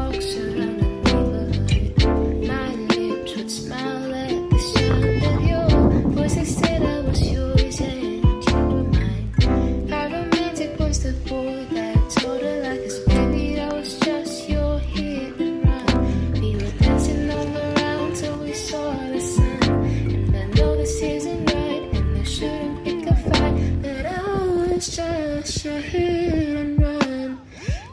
walks around the neighborhood. My lips would smile at the sound of your voice. Instead I was yours and you were mine. How romantic was the boy that told her like this, baby, I was just your hit and run. We were dancing all around till we saw the sun. And I know this isn't right and I shouldn't pick a fight, but I was just your hit and run.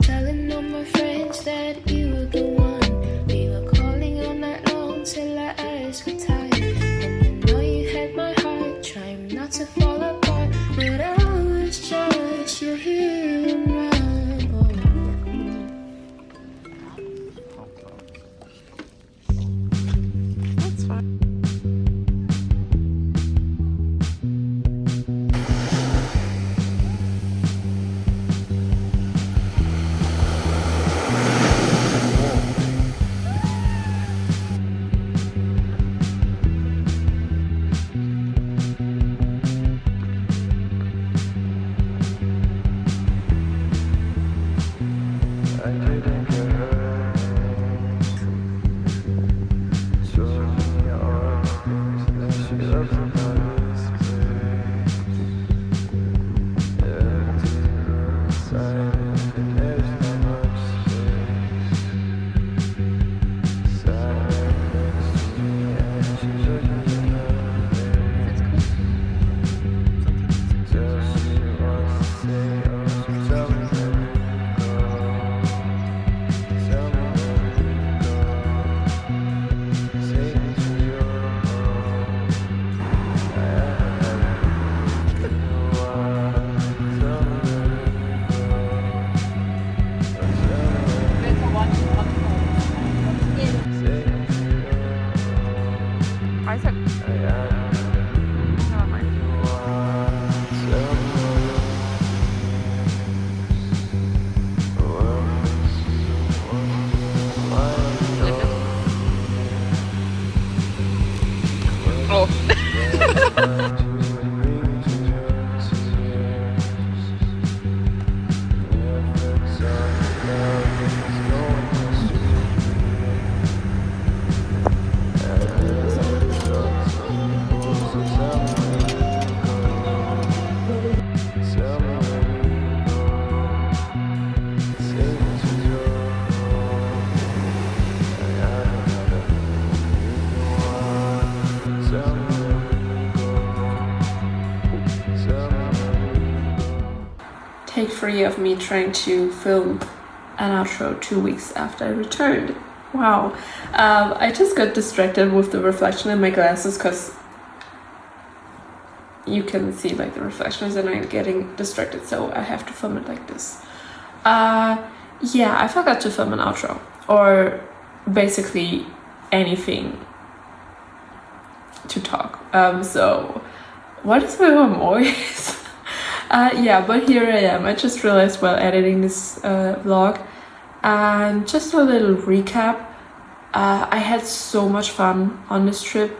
Telling all my friends that you were the one. We were calling all night long till our eyes were tired. And I know you had my heart, trying not to fall apart, but I was just your hit and run. That's fine. I said, never mind. Oh. Take 3 of me trying to film an outro 2 weeks after I returned. Wow. I just got distracted with the reflection in my glasses because you can see like the reflections and I'm getting distracted, so I have to film it like this. Yeah, I forgot to film an outro or basically anything to talk. So what is my voice? Yeah, but here I am. I just realized while editing this vlog. And just a little recap. I had so much fun on this trip.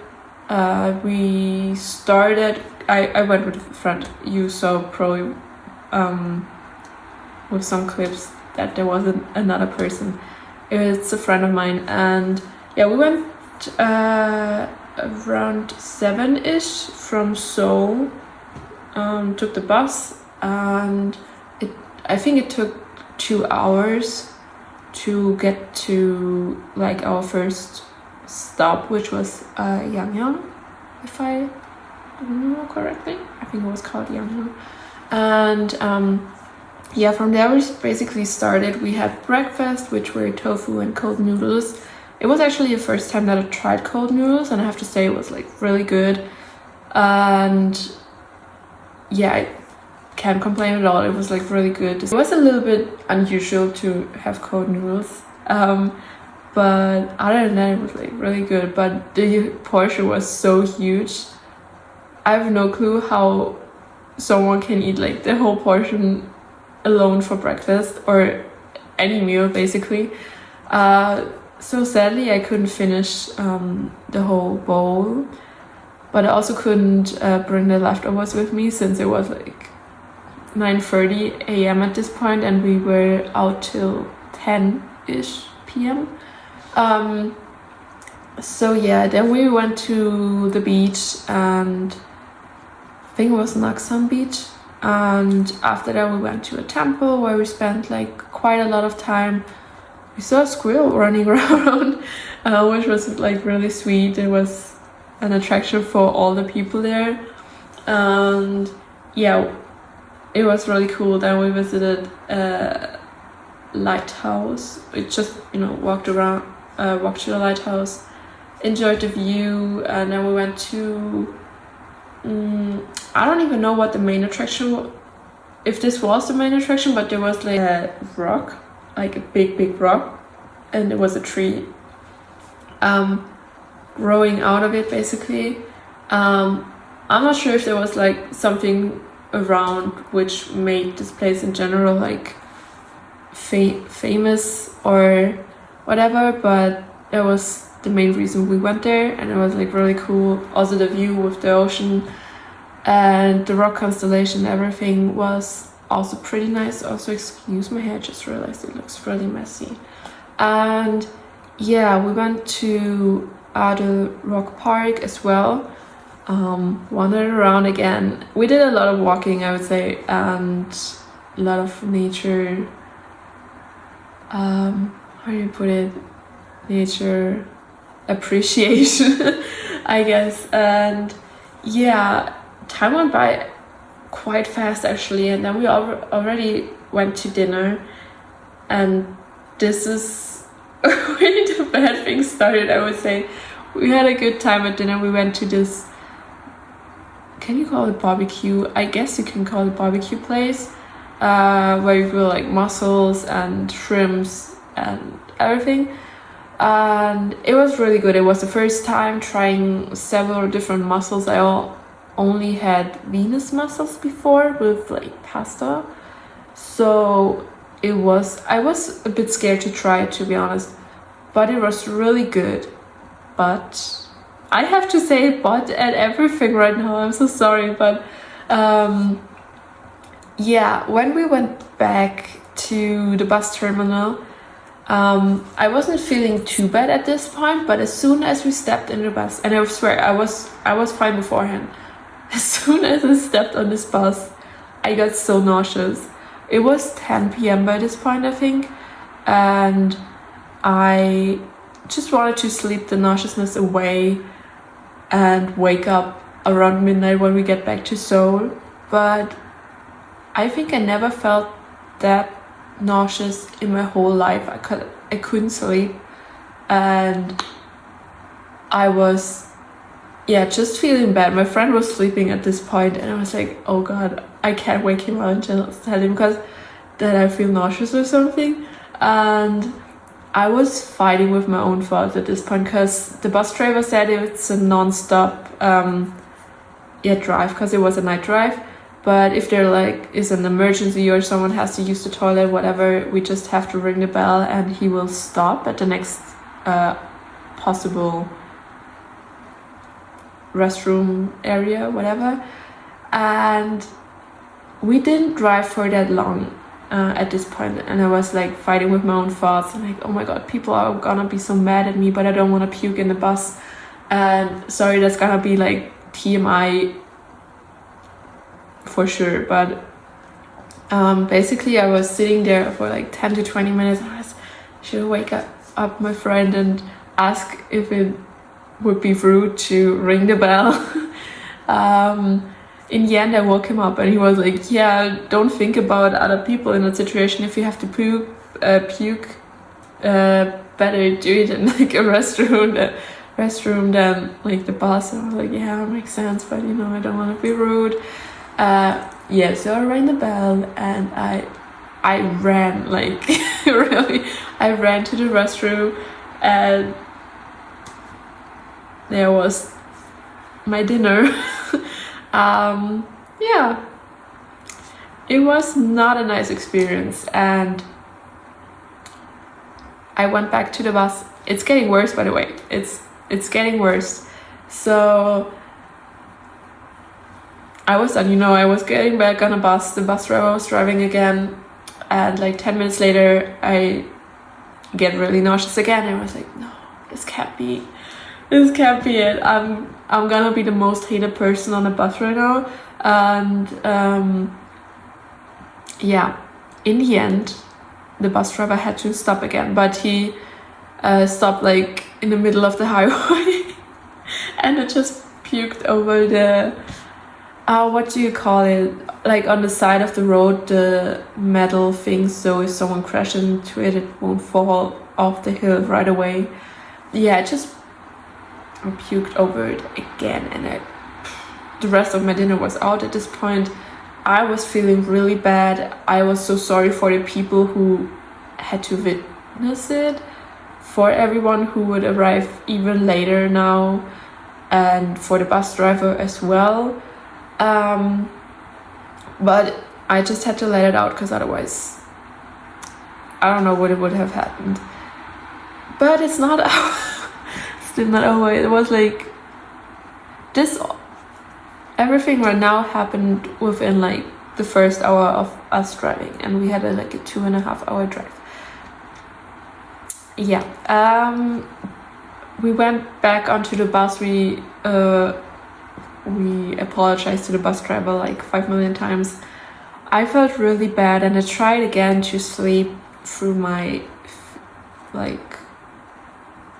We started, I went with a friend. You saw probably with some clips that there was another person. It's a friend of mine, and yeah, we went around 7-ish from Seoul. Took the bus, and I think it took 2 hours to get to like our first stop, which was Yangyang, if I remember correctly. I think it was called Yangyang. And yeah, from there we basically started. We had breakfast, which were tofu and cold noodles. It was actually the first time that I tried cold noodles, and I have to say it was like really good. And yeah, I can't complain at all. It was like really good. It was a little bit unusual to have cold noodles, but other than that it was like really good. But the portion was so huge. I have no clue how someone can eat like the whole portion alone for breakfast or any meal basically. So sadly I couldn't finish the whole bowl. But I also couldn't bring the leftovers with me since it was like 9:30 a.m. at this point, and we were out till 10-ish p.m. So yeah, then we went to the beach, and I think it was Naksan Beach. And after that we went to a temple where we spent like quite a lot of time. We saw a squirrel running around, which was like really sweet. It was an attraction for all the people there. And yeah, it was really cool. Then we visited a lighthouse. We just, walked around, walked to the lighthouse, enjoyed the view, and then we went to I don't even know what the main attraction, if this was the main attraction, but there was like a rock, like a big rock, and there was a tree growing out of it basically. I'm not sure if there was like something around which made this place in general like famous or whatever, but that was the main reason we went there, and it was like really cool. Also the view with the ocean and the rock constellation, everything was also pretty nice. Also, excuse my hair, just realized it looks really messy. And yeah, we went to the rock park as well, wandered around again. We did a lot of walking, I would say, and a lot of nature, how do you put it, nature appreciation, I guess. And yeah, time went by quite fast actually, and then we already went to dinner, and this is where the bad things started, I would say. We had a good time at dinner. We went to this, can you call it barbecue? I guess you can call it barbecue place, where you grill like mussels and shrimps and everything. And it was really good. It was the first time trying several different mussels. I only had Venus mussels before with like pasta, so I was a bit scared to try it, to be honest, but it was really good. But I have to say but at everything right now, I'm so sorry. But yeah, when we went back to the bus terminal, I wasn't feeling too bad at this point, but as soon as we stepped in the bus, and I swear I was fine beforehand, as soon as I stepped on this bus, I got so nauseous. It was 10 p.m. by this point, I think, and I just wanted to sleep the nauseousness away and wake up around midnight when we get back to Seoul. But I think I never felt that nauseous in my whole life. I couldn't sleep, and I was just feeling bad. My friend was sleeping at this point, and I was like, oh god, I can't wake him up and just tell him that I feel nauseous or something. And I was fighting with my own thoughts at this point, because the bus driver said it's a non-stop drive, because it was a night drive. But if there is an emergency or someone has to use the toilet, whatever, we just have to ring the bell and he will stop at the next possible restroom area, whatever. And we didn't drive for that long at this point, and I was like fighting with my own thoughts. I'm like, oh my god, people are gonna be so mad at me, but I don't want to puke in the bus. And sorry, that's gonna be like TMI for sure, but basically I was sitting there for like 10 to 20 minutes, and I should wake up my friend and ask if it would be rude to ring the bell. In the end I woke him up, and he was like, yeah, don't think about other people in that situation. If you have to puke, better do it in like a restroom than like the bus. And I was like, yeah, makes sense, but I don't want to be rude. So I rang the bell, and I ran, like really, I ran to the restroom, and there was my dinner. It was not a nice experience, and I went back to the bus. It's getting worse, by the way. It's getting worse. So I was done, I was getting back on a bus. The bus driver was driving again, and like 10 minutes later I get really nauseous again. And I was like, no, this can't be it. I'm gonna be the most hated person on the bus right now. And yeah, in the end, the bus driver had to stop again, but he stopped like in the middle of the highway, and it just puked over the what do you call it? Like on the side of the road, the metal thing, so if someone crashes into it, it won't fall off the hill right away. Yeah, it just puked over it again, and the rest of my dinner was out at this point. I was feeling really bad. I was so sorry for the people who had to witness it, for everyone who would arrive even later now, and for the bus driver as well. But I just had to let it out, because otherwise I don't know what it would have happened. But it's not still not over. It was like this, everything right now happened within like the first hour of us driving, and we had like a 2.5 hour drive. Yeah, we went back onto the bus. We apologized to the bus driver like 5 million times. I felt really bad, and I tried again to sleep through my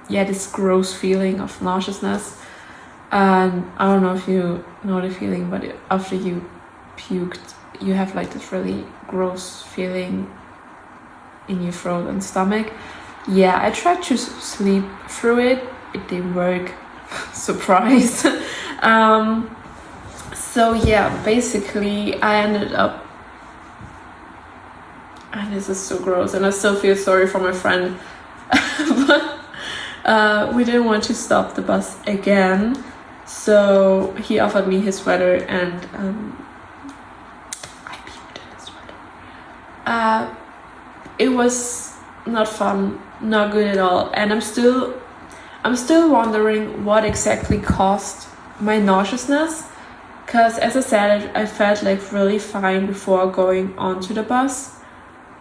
this gross feeling of nauseousness. And I don't know if you know the feeling, but after you puked, you have like this really gross feeling in your throat and stomach. Yeah, I tried to sleep through it. It didn't work. Surprise. So yeah, basically I ended up, and this is so gross, and I still feel sorry for my friend, but we didn't want to stop the bus again, so he offered me his sweater, and I puked in his sweater. It was not fun, not good at all, and I'm still wondering what exactly caused my nauseousness, because as I said, I felt like really fine before going onto the bus,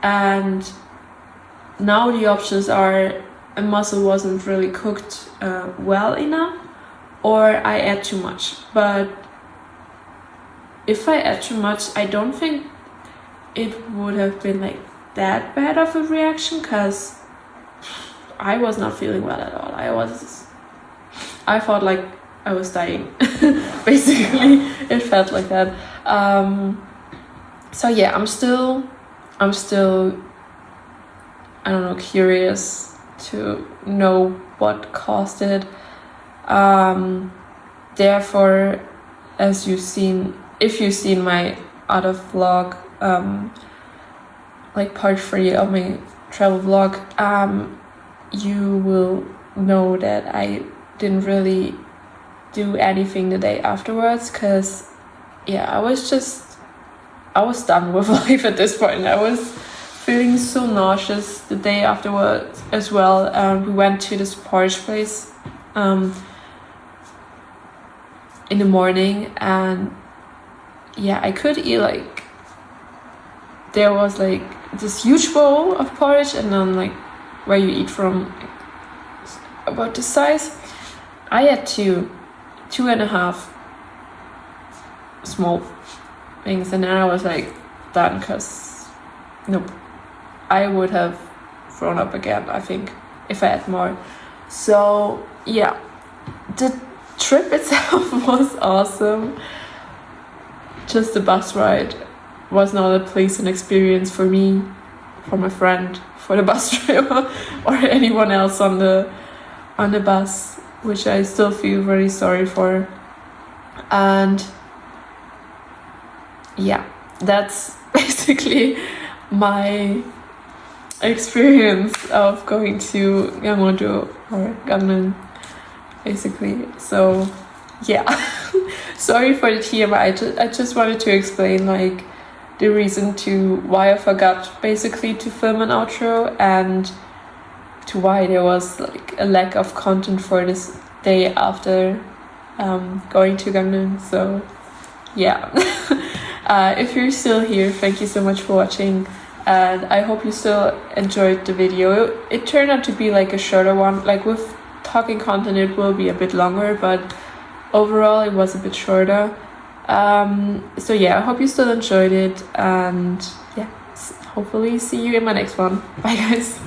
and now the options are a mussel wasn't really cooked well enough, or I ate too much. But if I ate too much, I don't think it would have been like that bad of a reaction, because I was not feeling well at all. I felt like I was dying. Basically, it felt like that. So yeah, I'm still, I don't know, curious to know what caused it. Therefore, as you've seen, if you've seen my other vlog, like part 3 of my travel vlog, you will know that I didn't really do anything the day afterwards, because yeah, I was done with life at this point. I was feeling so nauseous the day afterwards as well. We went to this porridge place in the morning, and yeah, I could eat like, there was like this huge bowl of porridge, and then like where you eat from, like, about this size. I had 2.5 small things, and then I was like done, because nope, I would have thrown up again, I think, if I had more. So yeah, the trip itself was awesome. Just the bus ride was not a pleasant experience for me, for my friend, for the bus driver, or anyone else on the bus, which I still feel very sorry for. And yeah, that's basically my experience of going to Gangwon-do, or Gangnam, basically. So yeah, sorry for the TMI. I just wanted to explain like the reason to why I forgot basically to film an outro, and to why there was like a lack of content for this day after going to Gangnam. So yeah, if you're still here, thank you so much for watching. and I hope you still enjoyed the video. It turned out to be like a shorter one. Like with talking content it will be a bit longer, but overall it was a bit shorter. So yeah, I hope you still enjoyed it, and yeah, hopefully see you in my next one. Bye guys.